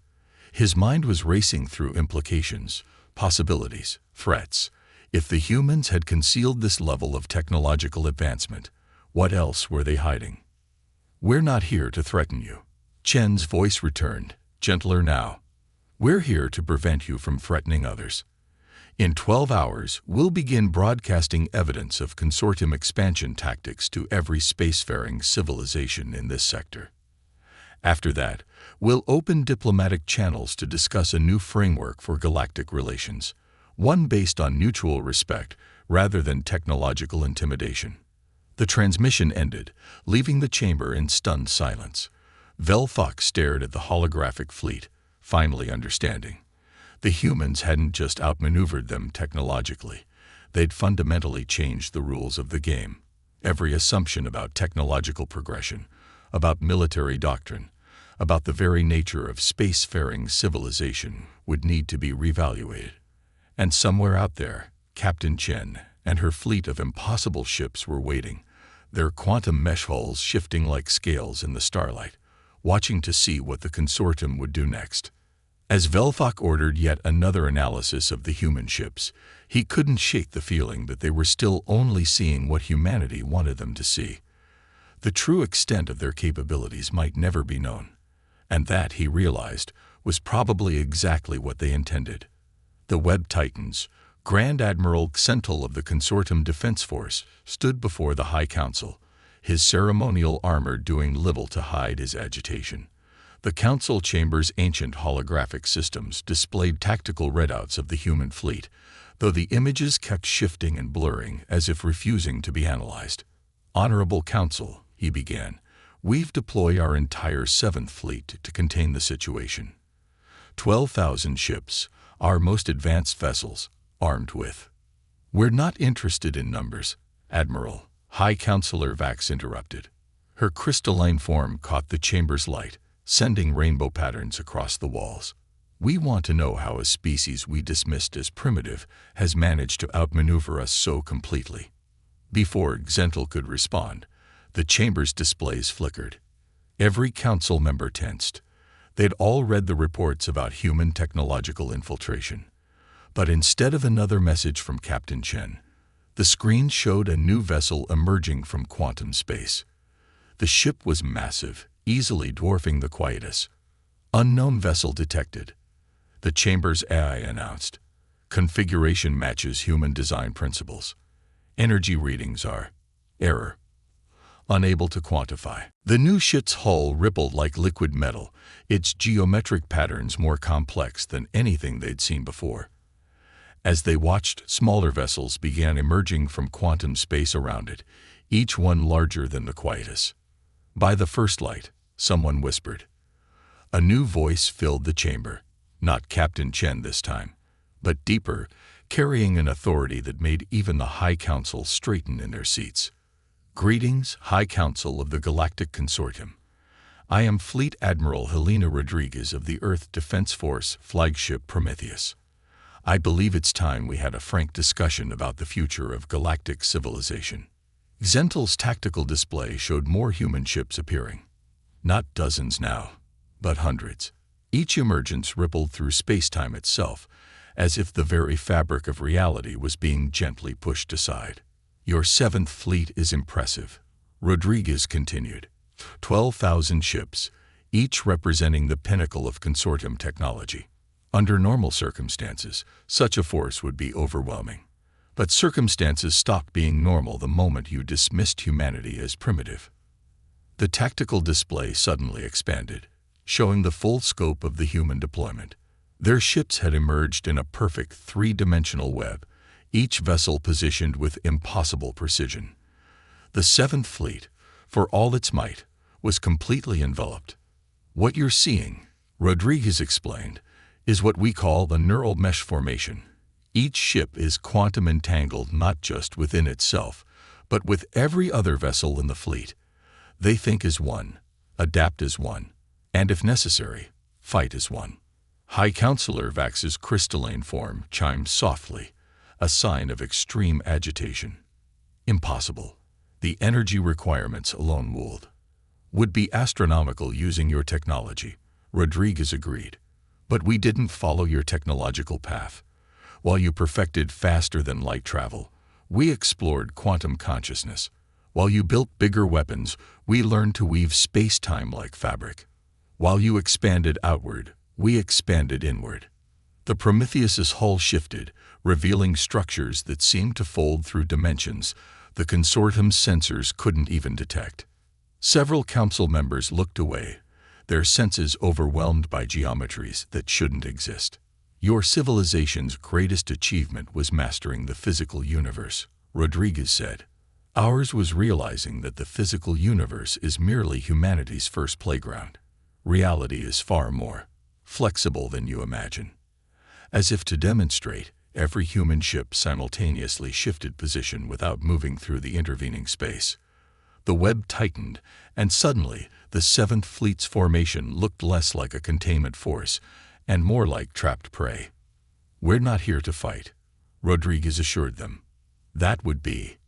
His mind was racing through implications, possibilities, threats. If the humans had concealed this level of technological advancement, what else were they hiding? We're not here to threaten you. Chen's voice returned, gentler now. We're here to prevent you from threatening others. In 12 hours, we'll begin broadcasting evidence of consortium expansion tactics to every spacefaring civilization in this sector. After that, we'll open diplomatic channels to discuss a new framework for galactic relations, one based on mutual respect rather than technological intimidation. The transmission ended, leaving the chamber in stunned silence. Velthok stared at the holographic fleet, finally understanding. The humans hadn't just outmaneuvered them technologically. They'd fundamentally changed the rules of the game. Every assumption about technological progression, about military doctrine, about the very nature of spacefaring civilization would need to be reevaluated. And somewhere out there, Captain Chen and her fleet of impossible ships were waiting, their quantum mesh hulls shifting like scales in the starlight, watching to see what the consortium would do next. As Velthok ordered yet another analysis of the human ships, he couldn't shake the feeling that they were still only seeing what humanity wanted them to see. The true extent of their capabilities might never be known, and that, he realized, was probably exactly what they intended. The Web Titans, Grand Admiral Xentil of the Consortium Defense Force, stood before the High Council, his ceremonial armor doing little to hide his agitation. The Council Chamber's ancient holographic systems displayed tactical readouts of the human fleet, though the images kept shifting and blurring as if refusing to be analyzed. Honorable Council, he began, we've deployed our entire 7th Fleet to contain the situation. 12,000 ships, our most advanced vessels, armed with. We're not interested in numbers, Admiral, High Counselor Vax interrupted. Her crystalline form caught the chamber's light, sending rainbow patterns across the walls. We want to know how a species we dismissed as primitive has managed to outmaneuver us so completely. Before Xentil could respond, the chamber's displays flickered. Every council member tensed. They'd all read the reports about human technological infiltration. But instead of another message from Captain Chen, the screen showed a new vessel emerging from quantum space. The ship was massive, easily dwarfing the Quietus. Unknown vessel detected. The chamber's AI announced. Configuration matches human design principles. Energy readings are error. Unable to quantify. The new ship's hull rippled like liquid metal, its geometric patterns more complex than anything they'd seen before. As they watched, smaller vessels began emerging from quantum space around it, each one larger than the Quietus. By the first light, someone whispered. A new voice filled the chamber, not Captain Chen this time, but deeper, carrying an authority that made even the High Council straighten in their seats. Greetings, High Council of the Galactic Consortium. I am Fleet Admiral Helena Rodriguez of the Earth Defense Force flagship Prometheus. I believe it's time we had a frank discussion about the future of galactic civilization. Xentil's tactical display showed more human ships appearing. Not dozens now, but hundreds. Each emergence rippled through space-time itself, as if the very fabric of reality was being gently pushed aside. Your 7th Fleet is impressive, Rodriguez continued. 12,000 ships, each representing the pinnacle of consortium technology. Under normal circumstances, such a force would be overwhelming. But circumstances stopped being normal the moment you dismissed humanity as primitive. The tactical display suddenly expanded, showing the full scope of the human deployment. Their ships had emerged in a perfect three-dimensional web, each vessel positioned with impossible precision. The Seventh Fleet, for all its might, was completely enveloped. What you're seeing, Rodriguez explained, is what we call the neural mesh formation. Each ship is quantum entangled not just within itself, but with every other vessel in the fleet. They think as one, adapt as one, and if necessary, fight as one. High Counselor Vax's crystalline form chimed softly, a sign of extreme agitation. Impossible. The energy requirements alone would be astronomical using your technology, Rodriguez agreed. But we didn't follow your technological path. While you perfected faster-than-light travel, we explored quantum consciousness. While you built bigger weapons, we learned to weave space-time like fabric. While you expanded outward, we expanded inward. The Prometheus's hull shifted, revealing structures that seemed to fold through dimensions the consortium's sensors couldn't even detect. Several council members looked away, their senses overwhelmed by geometries that shouldn't exist. Your civilization's greatest achievement was mastering the physical universe, Rodriguez said. Ours was realizing that the physical universe is merely humanity's first playground. Reality is far more flexible than you imagine. As if to demonstrate, every human ship simultaneously shifted position without moving through the intervening space. The web tightened, and suddenly the Seventh Fleet's formation looked less like a containment force and more like trapped prey. We're not here to fight, Rodriguez assured them. That would be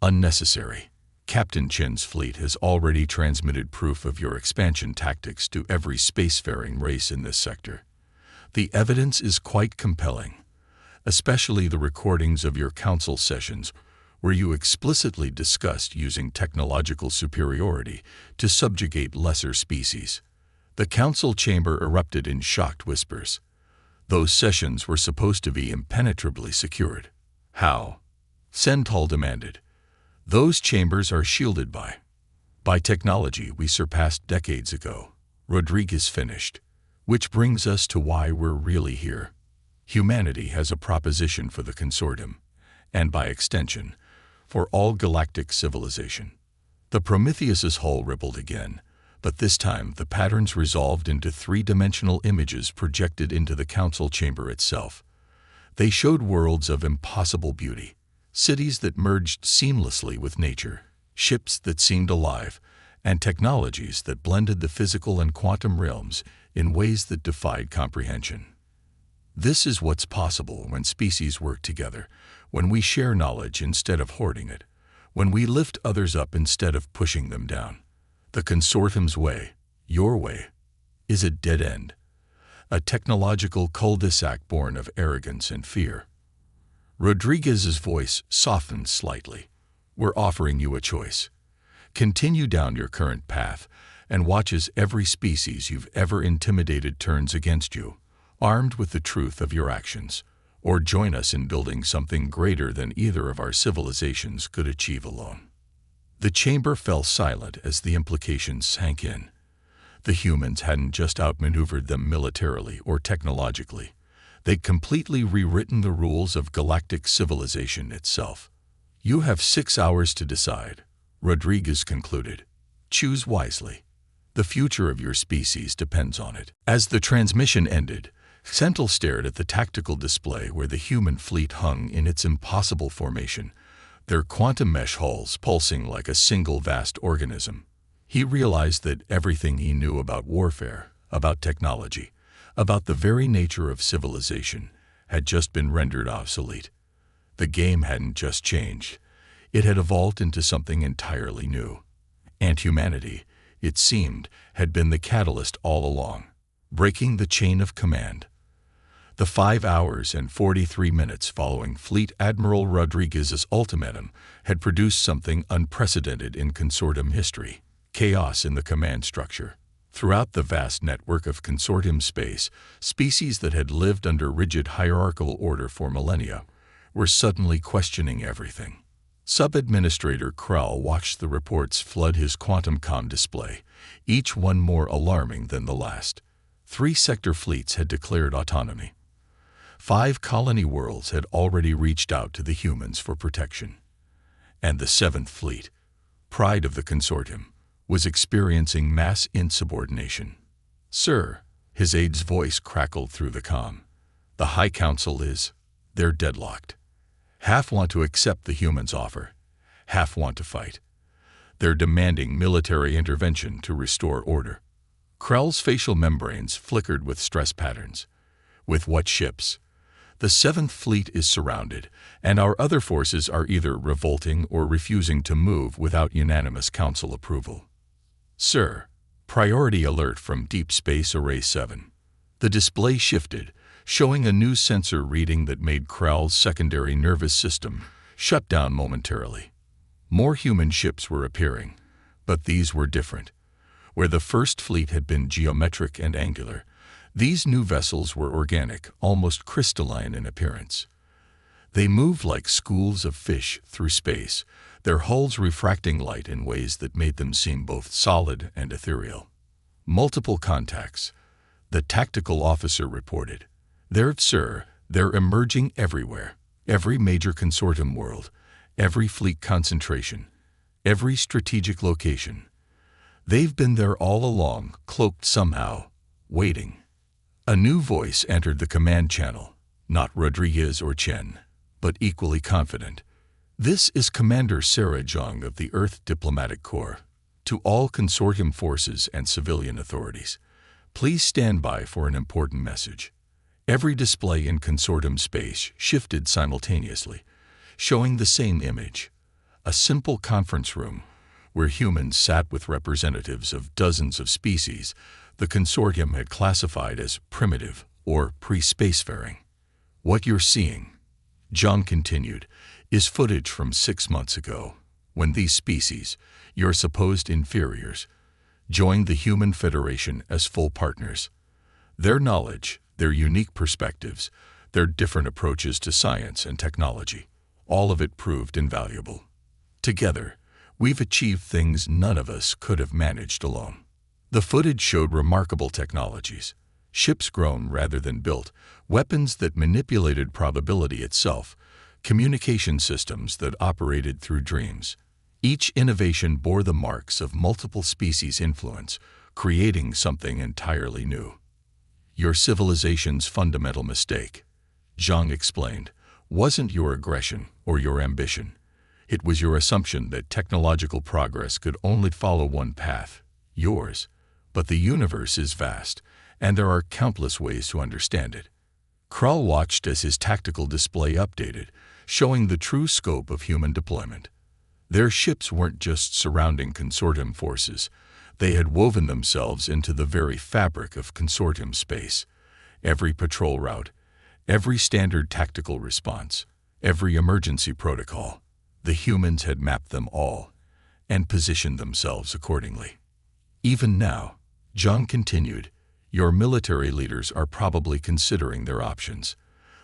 unnecessary. Captain Chin's fleet has already transmitted proof of your expansion tactics to every spacefaring race in this sector. The evidence is quite compelling, especially the recordings of your council sessions where you explicitly discussed using technological superiority to subjugate lesser species. The council chamber erupted in shocked whispers. Those sessions were supposed to be impenetrably secured. How? Senthal demanded. Those chambers are shielded by technology we surpassed decades ago, Rodriguez finished. Which brings us to why we're really here. Humanity has a proposition for the consortium, and by extension, for all galactic civilization. The Prometheus's hull rippled again, but this time the patterns resolved into three-dimensional images projected into the council chamber itself. They showed worlds of impossible beauty, cities that merged seamlessly with nature, ships that seemed alive, and technologies that blended the physical and quantum realms in ways that defied comprehension. This is what's possible when species work together, when we share knowledge instead of hoarding it, when we lift others up instead of pushing them down. The consortium's way, your way, is a dead end, a technological cul-de-sac born of arrogance and fear. Rodriguez's voice softened slightly. We're offering you a choice. Continue down your current path and watch as every species you've ever intimidated turns against you, armed with the truth of your actions, or join us in building something greater than either of our civilizations could achieve alone. The chamber fell silent as the implications sank in. The humans hadn't just outmaneuvered them militarily or technologically. They'd completely rewritten the rules of galactic civilization itself. You have 6 hours to decide, Rodriguez concluded. Choose wisely. The future of your species depends on it. As the transmission ended, Senthal stared at the tactical display where the human fleet hung in its impossible formation, their quantum mesh hulls pulsing like a single vast organism. He realized that everything he knew about warfare, about technology, about the very nature of civilization, had just been rendered obsolete. The game hadn't just changed. It had evolved into something entirely new. And humanity, it seemed, had been the catalyst all along, breaking the chain of command. The 5 hours and 43 minutes following Fleet Admiral Rodriguez's ultimatum had produced something unprecedented in consortium history: chaos in the command structure. Throughout the vast network of consortium space, species that had lived under rigid hierarchical order for millennia were suddenly questioning everything. Sub-Administrator Krell watched the reports flood his quantum comm display, each one more alarming than the last. 3 sector fleets had declared autonomy. 5 colony worlds had already reached out to the humans for protection. And the 7th Fleet, pride of the consortium, was experiencing mass insubordination. "Sir," his aide's voice crackled through the comm, "the High Council they're deadlocked. Half want to accept the humans' offer, half want to fight. They're demanding military intervention to restore order." Krell's facial membranes flickered with stress patterns. "With what ships? The 7th Fleet is surrounded, and our other forces are either revolting or refusing to move without unanimous council approval." "Sir, priority alert from Deep Space Array 7. The display shifted, showing a new sensor reading that made Krell's secondary nervous system shut down momentarily. More human ships were appearing, but these were different. Where the 1st Fleet had been geometric and angular, these new vessels were organic, almost crystalline in appearance. They moved like schools of fish through space, their hulls refracting light in ways that made them seem both solid and ethereal. "Multiple contacts," the tactical officer reported. They're emerging everywhere. Every major consortium world, every fleet concentration, every strategic location. They've been there all along, cloaked somehow, waiting." A new voice entered the command channel, not Rodriguez or Chen, but equally confident. "This is Commander Sarah Zhang of the Earth Diplomatic Corps. To all consortium forces and civilian authorities, please stand by for an important message." Every display in consortium space shifted simultaneously, showing the same image: a simple conference room where humans sat with representatives of dozens of species the consortium had classified as primitive or pre-spacefaring. "What you're seeing," Zhang continued, "is footage from 6 months ago, when these species, your supposed inferiors, joined the Human Federation as full partners. Their knowledge, their unique perspectives, their different approaches to science and technology, all of it proved invaluable. Together, we've achieved things none of us could have managed alone." The footage showed remarkable technologies: ships grown rather than built, weapons that manipulated probability itself, communication systems that operated through dreams. Each innovation bore the marks of multiple species' influence, creating something entirely new. "Your civilization's fundamental mistake," Zhang explained, "wasn't your aggression or your ambition. It was your assumption that technological progress could only follow one path, yours. But the universe is vast, and there are countless ways to understand it." Krell watched as his tactical display updated, showing the true scope of human deployment. Their ships weren't just surrounding consortium forces. They had woven themselves into the very fabric of consortium space. Every patrol route, every standard tactical response, every emergency protocol, the humans had mapped them all and positioned themselves accordingly. "Even now," Zhang continued, "your military leaders are probably considering their options.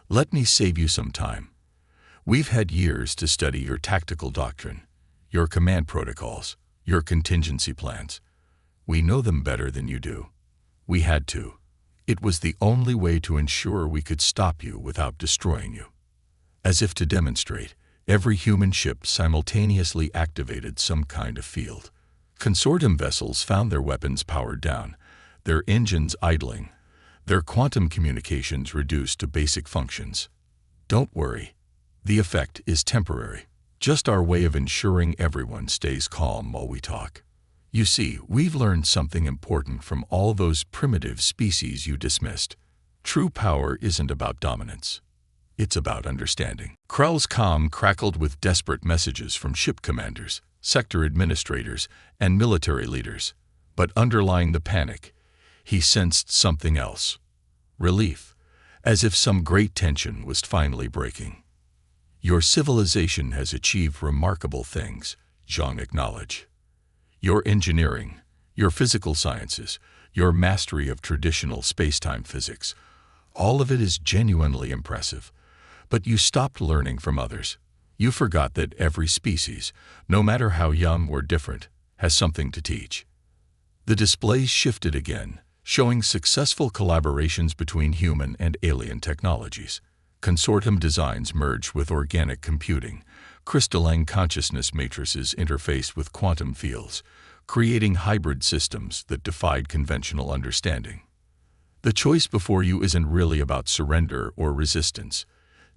Let me save you some time. We've had years to study your tactical doctrine, your command protocols, your contingency plans. We know them better than you do. We had to. It was the only way to ensure we could stop you without destroying you." As if to demonstrate, every human ship simultaneously activated some kind of field. Consortium vessels found their weapons powered down, their engines idling, their quantum communications reduced to basic functions. "Don't worry. The effect is temporary. Just our way of ensuring everyone stays calm while we talk. You see, we've learned something important from all those primitive species you dismissed. True power isn't about dominance. It's about understanding." Krell's comm crackled with desperate messages from ship commanders, sector administrators, and military leaders. But underlying the panic, he sensed something else: relief. as if some great tension was finally breaking. "Your civilization has achieved remarkable things," Zhang acknowledged. "Your engineering, your physical sciences, your mastery of traditional space-time physics, all of it is genuinely impressive. But you stopped learning from others. You forgot that every species, no matter how young or different, has something to teach." The displays shifted again, showing successful collaborations between human and alien technologies. Consortium designs merged with organic computing. Crystalline consciousness matrices interfaced with quantum fields, creating hybrid systems that defied conventional understanding. "The choice before you isn't really about surrender or resistance,"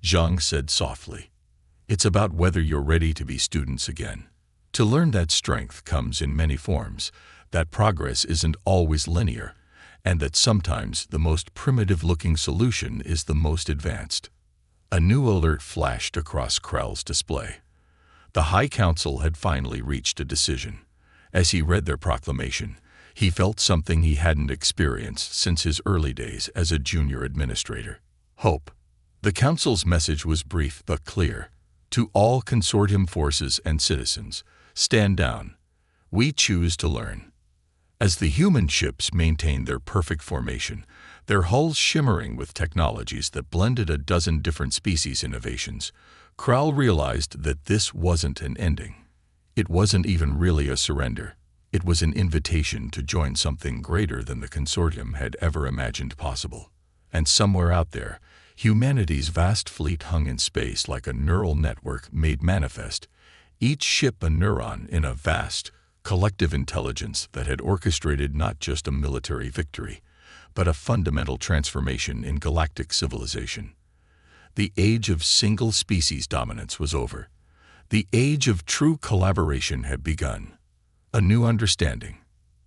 Zhang said softly. "It's about whether you're ready to be students again. To learn that strength comes in many forms, that progress isn't always linear, and that sometimes the most primitive-looking solution is the most advanced." A new alert flashed across Krell's display. The High Council had finally reached a decision. As he read their proclamation, he felt something he hadn't experienced since his early days as a junior administrator: hope. The Council's message was brief but clear. "To all consortium forces and citizens, stand down. We choose to learn." As the human ships maintained their perfect formation, their hulls shimmering with technologies that blended a dozen different species innovations, Krell realized that this wasn't an ending. It wasn't even really a surrender. It was an invitation to join something greater than the consortium had ever imagined possible. And somewhere out there, humanity's vast fleet hung in space like a neural network made manifest, each ship a neuron in a vast, collective intelligence that had orchestrated not just a military victory, but a fundamental transformation in galactic civilization. The age of single-species dominance was over. The age of true collaboration had begun. A new understanding.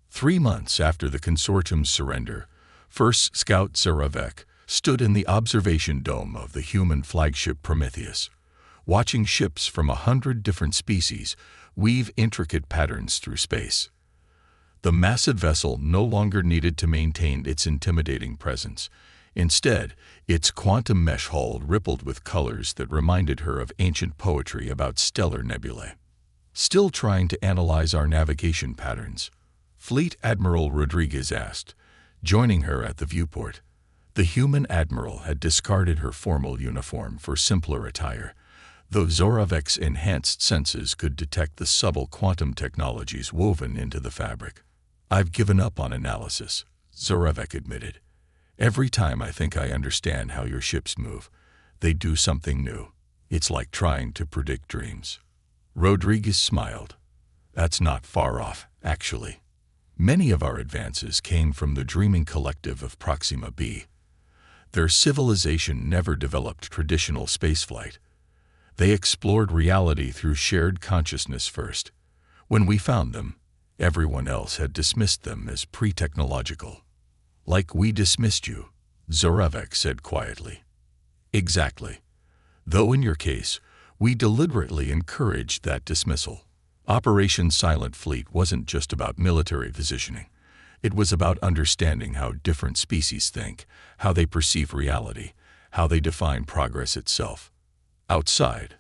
3 months after the consortium's surrender, First Scout Zaravek stood in the observation dome of the human flagship Prometheus, watching ships from 100 different species weave intricate patterns through space. The massive vessel no longer needed to maintain its intimidating presence. Instead, its quantum mesh hull rippled with colors that reminded her of ancient poetry about stellar nebulae. "Still trying to analyze our navigation patterns?" Fleet Admiral Rodriguez asked, joining her at the viewport. The human admiral had discarded her formal uniform for simpler attire, though Zaravek's enhanced senses could detect the subtle quantum technologies woven into the fabric. "I've given up on analysis," Zaravek admitted. "Every time I think I understand how your ships move, they do something new. It's like trying to predict dreams." Rodriguez smiled. "That's not far off, actually. Many of our advances came from the dreaming collective of Proxima b. Their civilization never developed traditional spaceflight. They explored reality through shared consciousness first. When we found them, everyone else had dismissed them as pre-technological." "Like we dismissed you," Zaravek said quietly. "Exactly. Though in your case, we deliberately encouraged that dismissal. Operation Silent Fleet wasn't just about military positioning. It was about understanding how different species think, how they perceive reality, how they define progress itself." Outside,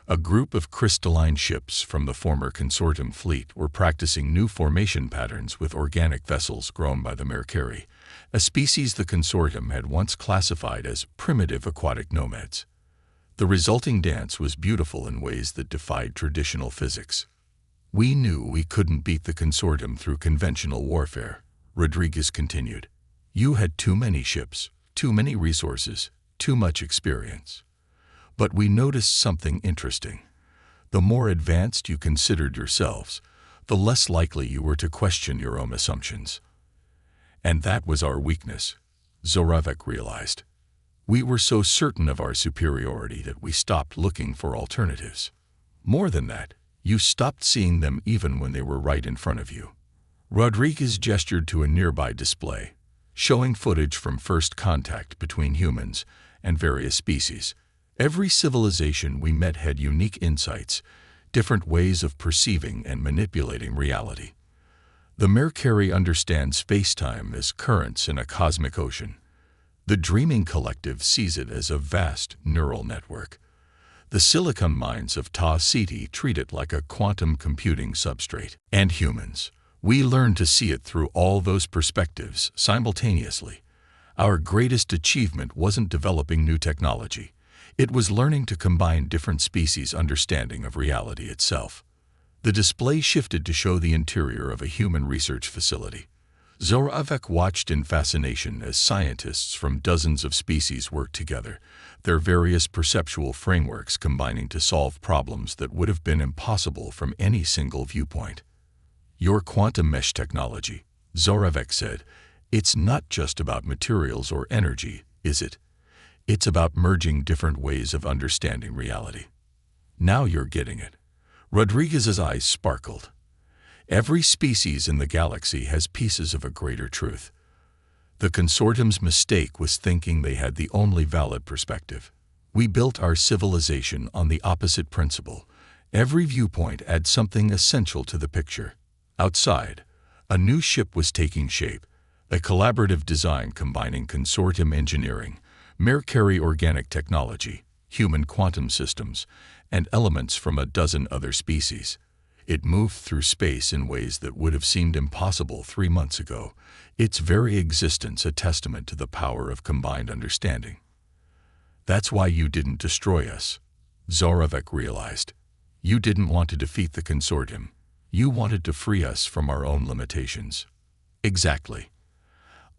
a group of crystalline ships from the former consortium fleet were practicing new formation patterns with organic vessels grown by the Mercari, a species the consortium had once classified as primitive aquatic nomads. The resulting dance was beautiful in ways that defied traditional physics. "We knew we couldn't beat the consortium through conventional warfare," Rodriguez continued. "You had too many ships, too many resources, too much experience. But we noticed something interesting. The more advanced you considered yourselves, the less likely you were to question your own assumptions. And that was our weakness," Zaravek realized. "We were so certain of our superiority that we stopped looking for alternatives. More than that, you stopped seeing them even when they were right in front of you." Rodriguez gestured to a nearby display, showing footage from first contact between humans and various species. "Every civilization we met had unique insights, different ways of perceiving and manipulating reality. The Mercari understands space-time as currents in a cosmic ocean. The dreaming collective sees it as a vast neural network. The silicon minds of Ta City treat it like a quantum computing substrate. And humans, we learn to see it through all those perspectives simultaneously. Our greatest achievement wasn't developing new technology. It was learning to combine different species' understanding of reality itself. The display shifted to show the interior of a human research facility. Zoravec watched in fascination as scientists from dozens of species worked together, their various perceptual frameworks combining to solve problems that would have been impossible from any single viewpoint. Your quantum mesh technology, Zoravec said, it's not just about materials or energy, is it? It's about merging different ways of understanding reality. Now you're getting it. Rodriguez's eyes sparkled. Every species in the galaxy has pieces of a greater truth. The consortium's mistake was thinking they had the only valid perspective. We built our civilization on the opposite principle. Every viewpoint adds something essential to the picture. Outside, a new ship was taking shape, a collaborative design combining consortium engineering, Mercury organic technology, human quantum systems, and elements from a dozen other species. It moved through space in ways that would have seemed impossible 3 months ago, its very existence a testament to the power of combined understanding. That's why you didn't destroy us, Zoravec realized. You didn't want to defeat the consortium. You wanted to free us from our own limitations. Exactly.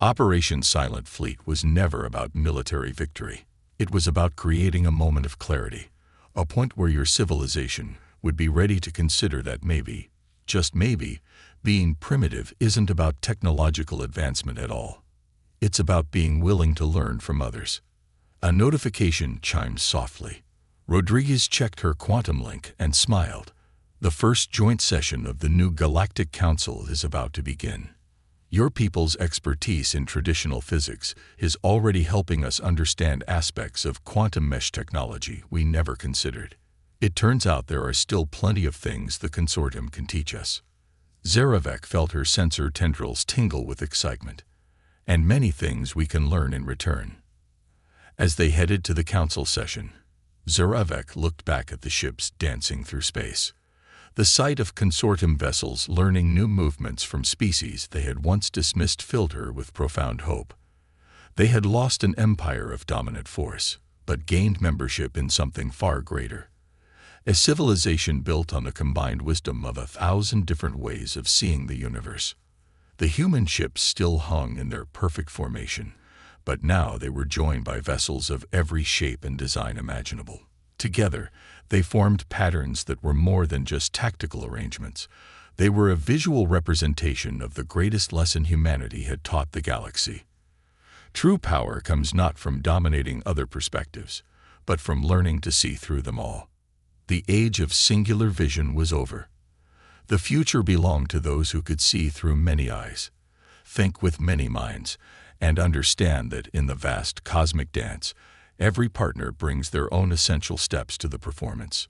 Operation Silent Fleet was never about military victory. It was about creating a moment of clarity, a point where your civilization would be ready to consider that maybe, just maybe, being primitive isn't about technological advancement at all. It's about being willing to learn from others. A notification chimed softly. Rodriguez checked her quantum link and smiled. The first joint session of the new Galactic Council is about to begin. Your people's expertise in traditional physics is already helping us understand aspects of quantum mesh technology we never considered. It turns out there are still plenty of things the consortium can teach us. Zoravec felt her sensor tendrils tingle with excitement. And many things we can learn in return. As they headed to the council session, Zoravec looked back at the ships dancing through space. The sight of consortium vessels learning new movements from species they had once dismissed filled her with profound hope. They had lost an empire of dominant force, but gained membership in something far greater. A civilization built on the combined wisdom of 1,000 different ways of seeing the universe. The human ships still hung in their perfect formation, but now they were joined by vessels of every shape and design imaginable. Together, they formed patterns that were more than just tactical arrangements. They were a visual representation of the greatest lesson humanity had taught the galaxy. True power comes not from dominating other perspectives, but from learning to see through them all. The age of singular vision was over. The future belonged to those who could see through many eyes, think with many minds, and understand that in the vast cosmic dance, every partner brings their own essential steps to the performance.